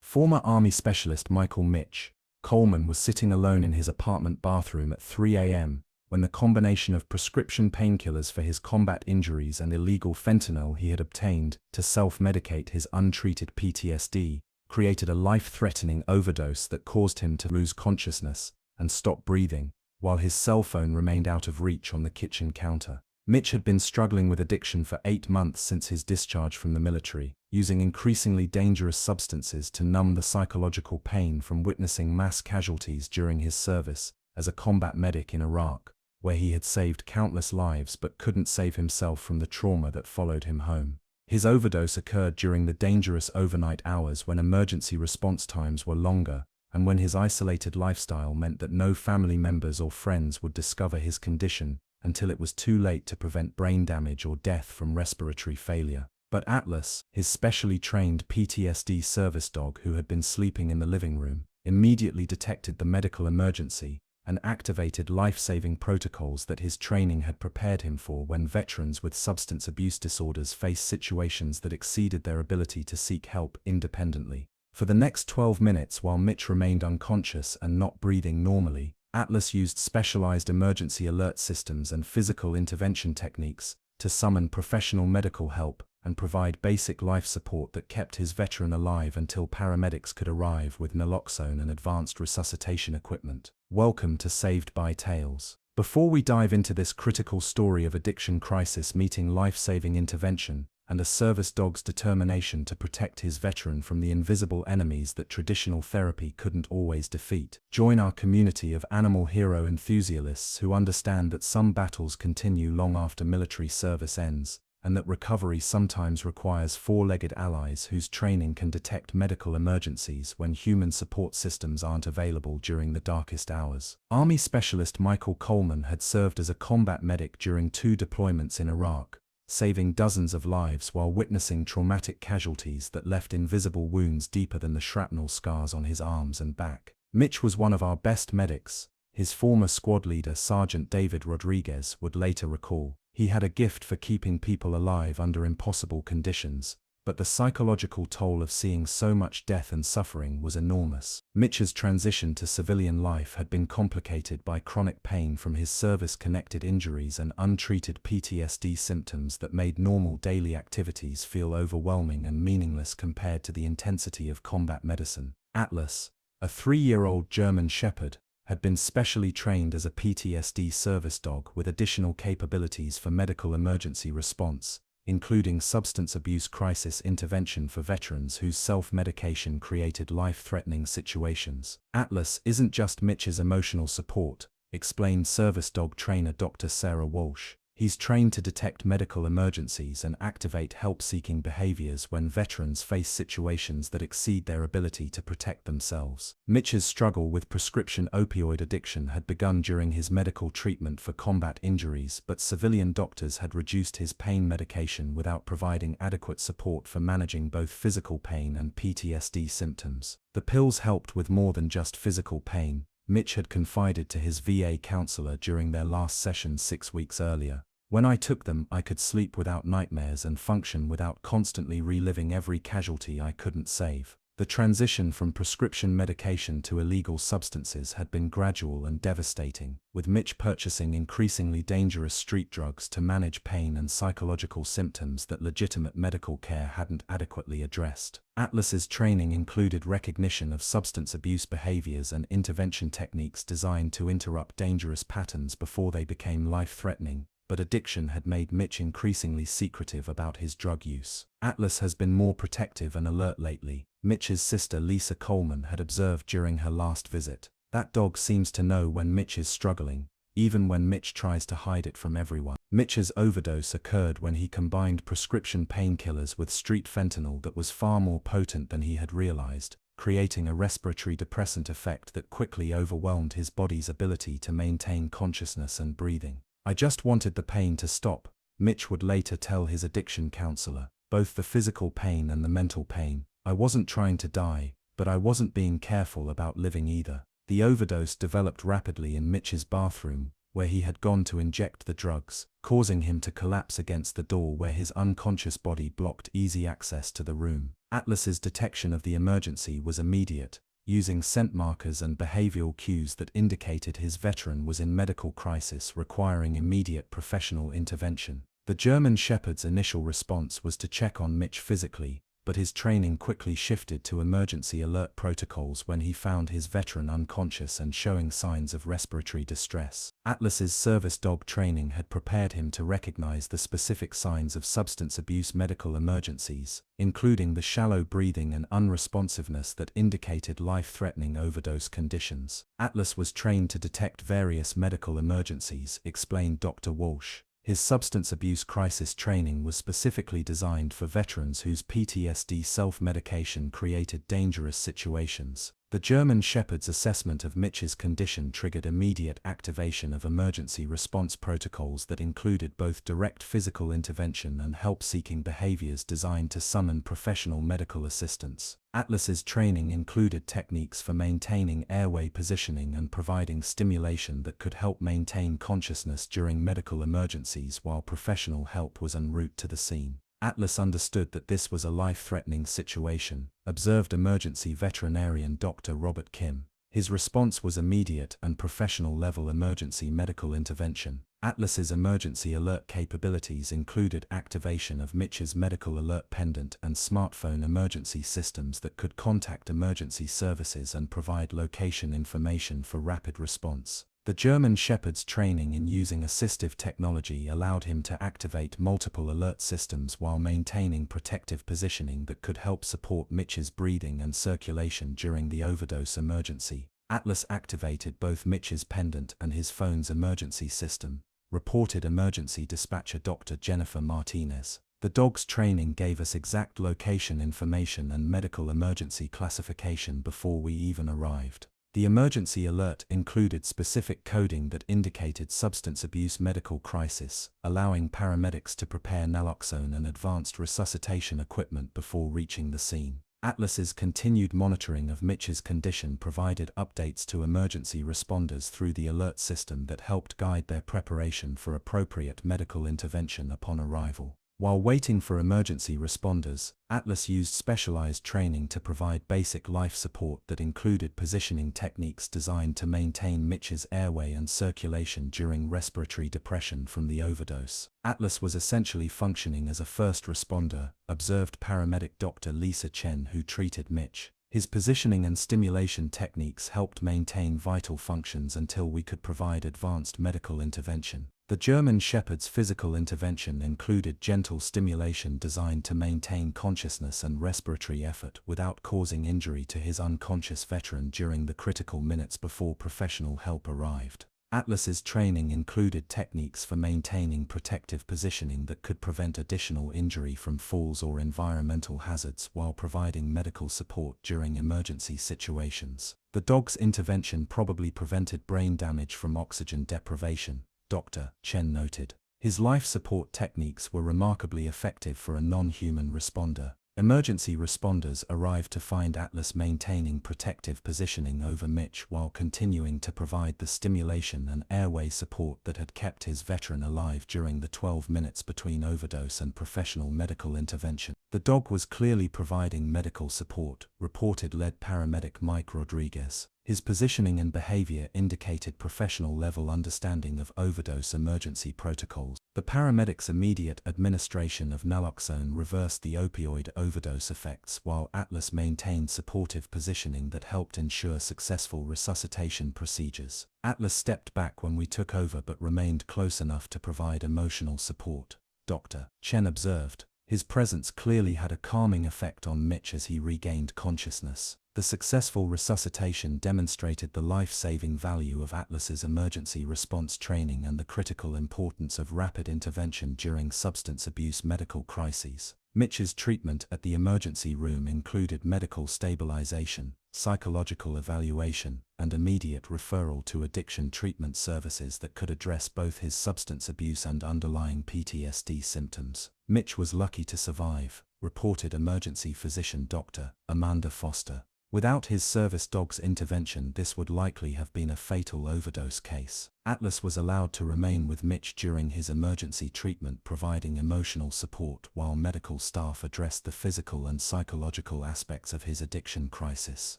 Former Army Specialist Michael Mitch Coleman was sitting alone in his apartment bathroom at 3 a.m. when the combination of prescription painkillers for his combat injuries and illegal fentanyl he had obtained to self-medicate his untreated PTSD created a life-threatening overdose that caused him to lose consciousness and stop breathing, while his cell phone remained out of reach on the kitchen counter. Mitch had been struggling with addiction for 8 months since his discharge from the military, using increasingly dangerous substances to numb the psychological pain from witnessing mass casualties during his service as a combat medic in Iraq, where he had saved countless lives but couldn't save himself from the trauma that followed him home. His overdose occurred during the dangerous overnight hours when emergency response times were longer, and when his isolated lifestyle meant that no family members or friends would discover his condition until it was too late to prevent brain damage or death from respiratory failure. But Atlas, his specially trained PTSD service dog who had been sleeping in the living room, immediately detected the medical emergency and activated life-saving protocols that his training had prepared him for when veterans with substance abuse disorders face situations that exceeded their ability to seek help independently. For the next 12 minutes while Mitch remained unconscious and not breathing normally, Atlas used specialized emergency alert systems and physical intervention techniques to summon professional medical help and provide basic life support that kept his veteran alive until paramedics could arrive with naloxone and advanced resuscitation equipment. Welcome to Saved by Tales. Before we dive into this critical story of addiction crisis meeting life-saving intervention and a service dog's determination to protect his veteran from the invisible enemies that traditional therapy couldn't always defeat, join our community of animal hero enthusiasts who understand that some battles continue long after military service ends, and that recovery sometimes requires four-legged allies whose training can detect medical emergencies when human support systems aren't available during the darkest hours. Army Specialist Michael Coleman had served as a combat medic during 2 deployments in Iraq, saving dozens of lives while witnessing traumatic casualties that left invisible wounds deeper than the shrapnel scars on his arms and back. Mitch was one of our best medics, his former squad leader Sergeant David Rodriguez would later recall. He had a gift for keeping people alive under impossible conditions, but the psychological toll of seeing so much death and suffering was enormous. Mitch's transition to civilian life had been complicated by chronic pain from his service-connected injuries and untreated PTSD symptoms that made normal daily activities feel overwhelming and meaningless compared to the intensity of combat medicine. Atlas, a 3-year-old German Shepherd, had been specially trained as a PTSD service dog with additional capabilities for medical emergency response, including substance abuse crisis intervention for veterans whose self-medication created life-threatening situations. Atlas isn't just Mitch's emotional support, explained service dog trainer Dr. Sarah Walsh. He's trained to detect medical emergencies and activate help-seeking behaviors when veterans face situations that exceed their ability to protect themselves. Mitch's struggle with prescription opioid addiction had begun during his medical treatment for combat injuries, but civilian doctors had reduced his pain medication without providing adequate support for managing both physical pain and PTSD symptoms. The pills helped with more than just physical pain, Mitch had confided to his VA counselor during their last session 6 weeks earlier. When I took them, I could sleep without nightmares and function without constantly reliving every casualty I couldn't save. The transition from prescription medication to illegal substances had been gradual and devastating, with Mitch purchasing increasingly dangerous street drugs to manage pain and psychological symptoms that legitimate medical care hadn't adequately addressed. Atlas's training included recognition of substance abuse behaviors and intervention techniques designed to interrupt dangerous patterns before they became life-threatening. But addiction had made Mitch increasingly secretive about his drug use. Atlas has been more protective and alert lately, Mitch's sister Lisa Coleman had observed during her last visit. That dog seems to know when Mitch is struggling, even when Mitch tries to hide it from everyone. Mitch's overdose occurred when he combined prescription painkillers with street fentanyl that was far more potent than he had realized, creating a respiratory depressant effect that quickly overwhelmed his body's ability to maintain consciousness and breathing. I just wanted the pain to stop, Mitch would later tell his addiction counselor. Both the physical pain and the mental pain. I wasn't trying to die, but I wasn't being careful about living either. The overdose developed rapidly in Mitch's bathroom, where he had gone to inject the drugs, causing him to collapse against the door where his unconscious body blocked easy access to the room. Atlas's detection of the emergency was immediate, using scent markers and behavioral cues that indicated his veteran was in medical crisis requiring immediate professional intervention. The German Shepherd's initial response was to check on Mitch physically, but his training quickly shifted to emergency alert protocols when he found his veteran unconscious and showing signs of respiratory distress. Atlas's service dog training had prepared him to recognize the specific signs of substance abuse medical emergencies, including the shallow breathing and unresponsiveness that indicated life-threatening overdose conditions. Atlas was trained to detect various medical emergencies, explained Dr. Walsh. His substance abuse crisis training was specifically designed for veterans whose PTSD self-medication created dangerous situations. The German Shepherd's assessment of Mitch's condition triggered immediate activation of emergency response protocols that included both direct physical intervention and help-seeking behaviors designed to summon professional medical assistance. Atlas's training included techniques for maintaining airway positioning and providing stimulation that could help maintain consciousness during medical emergencies while professional help was en route to the scene. Atlas understood that this was a life-threatening situation, observed emergency veterinarian Dr. Robert Kim. His response was immediate and professional-level emergency medical intervention. Atlas's emergency alert capabilities included activation of Mitch's medical alert pendant and smartphone emergency systems that could contact emergency services and provide location information for rapid response. The German Shepherd's training in using assistive technology allowed him to activate multiple alert systems while maintaining protective positioning that could help support Mitch's breathing and circulation during the overdose emergency. Atlas activated both Mitch's pendant and his phone's emergency system, reported emergency dispatcher Dr. Jennifer Martinez. The dog's training gave us exact location information and medical emergency classification before we even arrived. The emergency alert included specific coding that indicated substance abuse medical crisis, allowing paramedics to prepare naloxone and advanced resuscitation equipment before reaching the scene. Atlas's continued monitoring of Mitch's condition provided updates to emergency responders through the alert system that helped guide their preparation for appropriate medical intervention upon arrival. While waiting for emergency responders, Atlas used specialized training to provide basic life support that included positioning techniques designed to maintain Mitch's airway and circulation during respiratory depression from the overdose. Atlas was essentially functioning as a first responder, observed paramedic Dr. Lisa Chen, who treated Mitch. His positioning and stimulation techniques helped maintain vital functions until we could provide advanced medical intervention. The German Shepherd's physical intervention included gentle stimulation designed to maintain consciousness and respiratory effort without causing injury to his unconscious veteran during the critical minutes before professional help arrived. Atlas's training included techniques for maintaining protective positioning that could prevent additional injury from falls or environmental hazards while providing medical support during emergency situations. The dog's intervention probably prevented brain damage from oxygen deprivation, Dr. Chen noted. His life support techniques were remarkably effective for a non-human responder. Emergency responders arrived to find Atlas maintaining protective positioning over Mitch while continuing to provide the stimulation and airway support that had kept his veteran alive during the 12 minutes between overdose and professional medical intervention. The dog was clearly providing medical support, reported lead paramedic Mike Rodriguez. His positioning and behavior indicated professional-level understanding of overdose emergency protocols. The paramedics' immediate administration of naloxone reversed the opioid overdose effects, while Atlas maintained supportive positioning that helped ensure successful resuscitation procedures. Atlas stepped back when we took over but remained close enough to provide emotional support, Dr. Chen observed. His presence clearly had a calming effect on Mitch as he regained consciousness. The successful resuscitation demonstrated the life-saving value of Atlas's emergency response training and the critical importance of rapid intervention during substance abuse medical crises. Mitch's treatment at the emergency room included medical stabilization, psychological evaluation, and immediate referral to addiction treatment services that could address both his substance abuse and underlying PTSD symptoms. Mitch was lucky to survive, reported emergency physician Dr. Amanda Foster. Without his service dog's intervention, this would likely have been a fatal overdose case. Atlas was allowed to remain with Mitch during his emergency treatment, providing emotional support while medical staff addressed the physical and psychological aspects of his addiction crisis.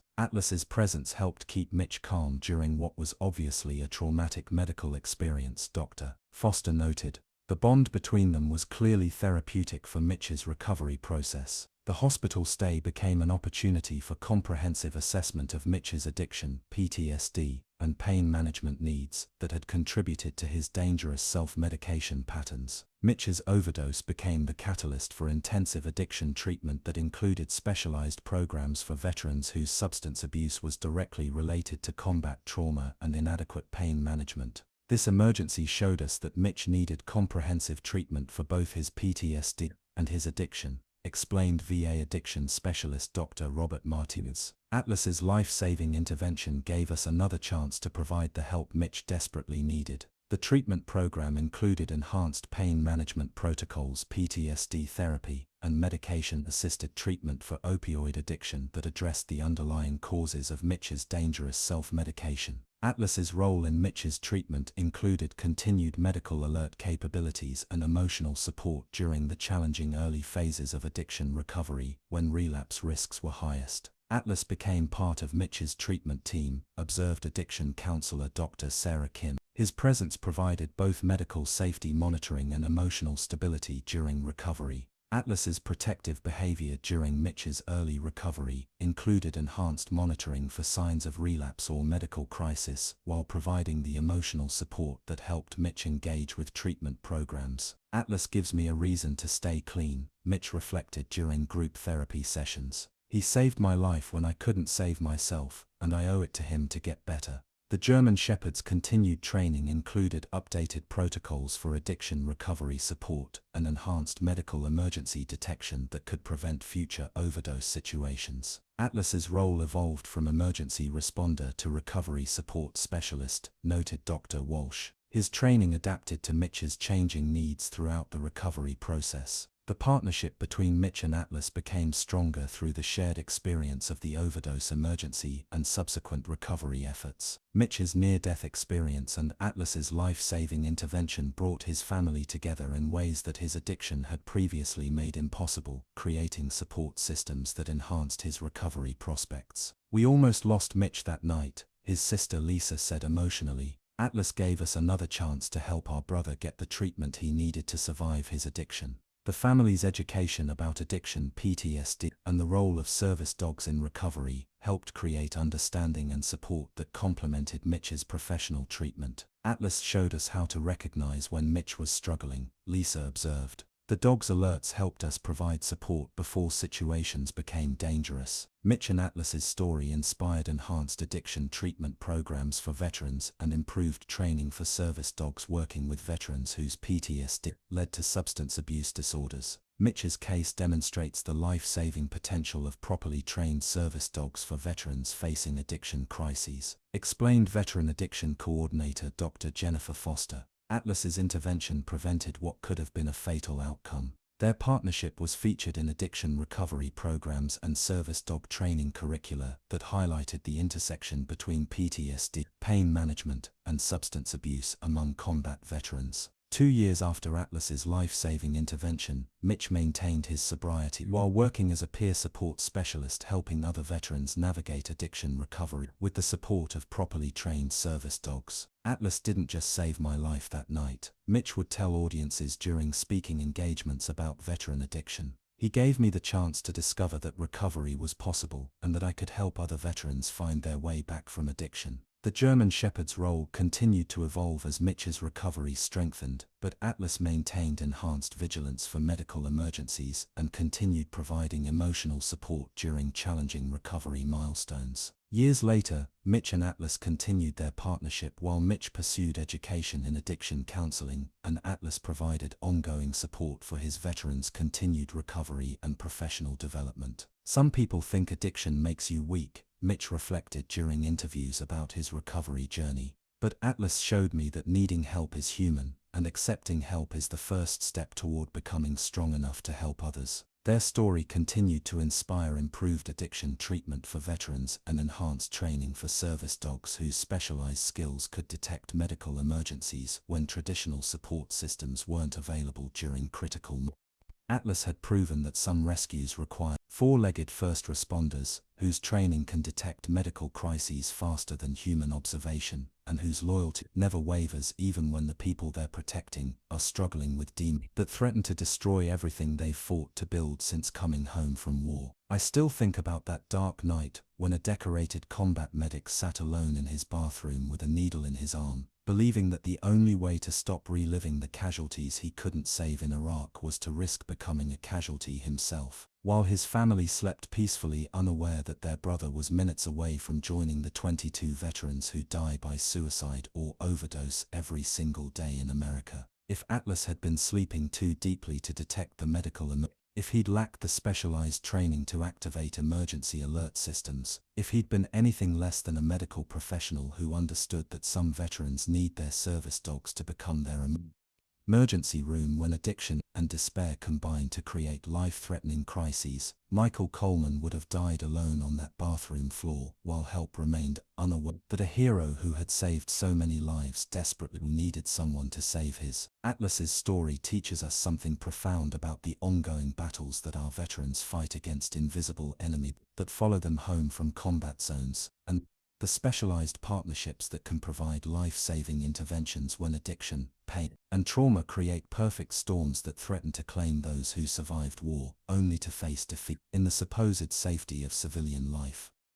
Atlas's presence helped keep Mitch calm during what was obviously a traumatic medical experience, Dr. Foster noted. The bond between them was clearly therapeutic for Mitch's recovery process. The hospital stay became an opportunity for comprehensive assessment of Mitch's addiction, PTSD, and pain management needs that had contributed to his dangerous self-medication patterns. Mitch's overdose became the catalyst for intensive addiction treatment that included specialized programs for veterans whose substance abuse was directly related to combat trauma and inadequate pain management. This emergency showed us that Mitch needed comprehensive treatment for both his PTSD and his addiction, explained VA addiction specialist Dr. Robert Martinez. Atlas's life-saving intervention gave us another chance to provide the help Mitch desperately needed. The treatment program included enhanced pain management protocols, PTSD therapy, and medication-assisted treatment for opioid addiction that addressed the underlying causes of Mitch's dangerous self-medication. Atlas's role in Mitch's treatment included continued medical alert capabilities and emotional support during the challenging early phases of addiction recovery, when relapse risks were highest. Atlas became part of Mitch's treatment team, observed addiction counselor Dr. Sarah Kim. His presence provided both medical safety monitoring and emotional stability during recovery. Atlas's protective behavior during Mitch's early recovery included enhanced monitoring for signs of relapse or medical crisis, while providing the emotional support that helped Mitch engage with treatment programs. Atlas gives me a reason to stay clean, Mitch reflected during group therapy sessions. He saved my life when I couldn't save myself, and I owe it to him to get better. The German Shepherd's continued training included updated protocols for addiction recovery support and enhanced medical emergency detection that could prevent future overdose situations. Atlas's role evolved from emergency responder to recovery support specialist, noted Dr. Walsh. His training adapted to Mitch's changing needs throughout the recovery process. The partnership between Mitch and Atlas became stronger through the shared experience of the overdose emergency and subsequent recovery efforts. Mitch's near-death experience and Atlas's life-saving intervention brought his family together in ways that his addiction had previously made impossible, creating support systems that enhanced his recovery prospects. "We almost lost Mitch that night," his sister Lisa said emotionally. "Atlas gave us another chance to help our brother get the treatment he needed to survive his addiction." The family's education about addiction, PTSD, and the role of service dogs in recovery helped create understanding and support that complemented Mitch's professional treatment. "Atlas showed us how to recognize when Mitch was struggling," Lisa observed. "The dog's alerts helped us provide support before situations became dangerous." Mitch and Atlas's story inspired enhanced addiction treatment programs for veterans and improved training for service dogs working with veterans whose PTSD led to substance abuse disorders. Mitch's case demonstrates the life-saving potential of properly trained service dogs for veterans facing addiction crises, explained veteran addiction coordinator Dr. Jennifer Foster. Atlas's intervention prevented what could have been a fatal outcome. Their partnership was featured in addiction recovery programs and service dog training curricula that highlighted the intersection between PTSD, pain management, and substance abuse among combat veterans. 2 years after Atlas's life-saving intervention, Mitch maintained his sobriety while working as a peer support specialist, helping other veterans navigate addiction recovery with the support of properly trained service dogs. "Atlas didn't just save my life that night," Mitch would tell audiences during speaking engagements about veteran addiction. "He gave me the chance to discover that recovery was possible and that I could help other veterans find their way back from addiction." The German Shepherd's role continued to evolve as Mitch's recovery strengthened, but Atlas maintained enhanced vigilance for medical emergencies and continued providing emotional support during challenging recovery milestones. Years later, Mitch and Atlas continued their partnership while Mitch pursued education in addiction counseling, and Atlas provided ongoing support for his veterans' continued recovery and professional development. "Some people think addiction makes you weak," Mitch reflected during interviews about his recovery journey. "But Atlas showed me that needing help is human, and accepting help is the first step toward becoming strong enough to help others." Their story continued to inspire improved addiction treatment for veterans and enhanced training for service dogs whose specialized skills could detect medical emergencies when traditional support systems weren't available during critical moments. Atlas had proven that some rescues require four-legged first responders, whose training can detect medical crises faster than human observation, and whose loyalty never wavers even when the people they're protecting are struggling with demons that threaten to destroy everything they've fought to build since coming home from war. I still think about that dark night when a decorated combat medic sat alone in his bathroom with a needle in his arm, believing that the only way to stop reliving the casualties he couldn't save in Iraq was to risk becoming a casualty himself, while his family slept peacefully unaware that their brother was minutes away from joining the 22 veterans who die by suicide or overdose every single day in America. If Atlas had been sleeping too deeply to detect the medical if he'd lacked the specialized training to activate emergency alert systems, if he'd been anything less than a medical professional who understood that some veterans need their service dogs to become their emergency room when addiction and despair combine to create life-threatening crises, Michael Coleman would have died alone on that bathroom floor while help remained unaware that a hero who had saved so many lives desperately needed someone to save his. Atlas's story teaches us something profound about the ongoing battles that our veterans fight against invisible enemies that follow them home from combat zones, and the specialized partnerships that can provide life-saving interventions when addiction, pain, and trauma create perfect storms that threaten to claim those who survived war, only to face defeat in the supposed safety of civilian life.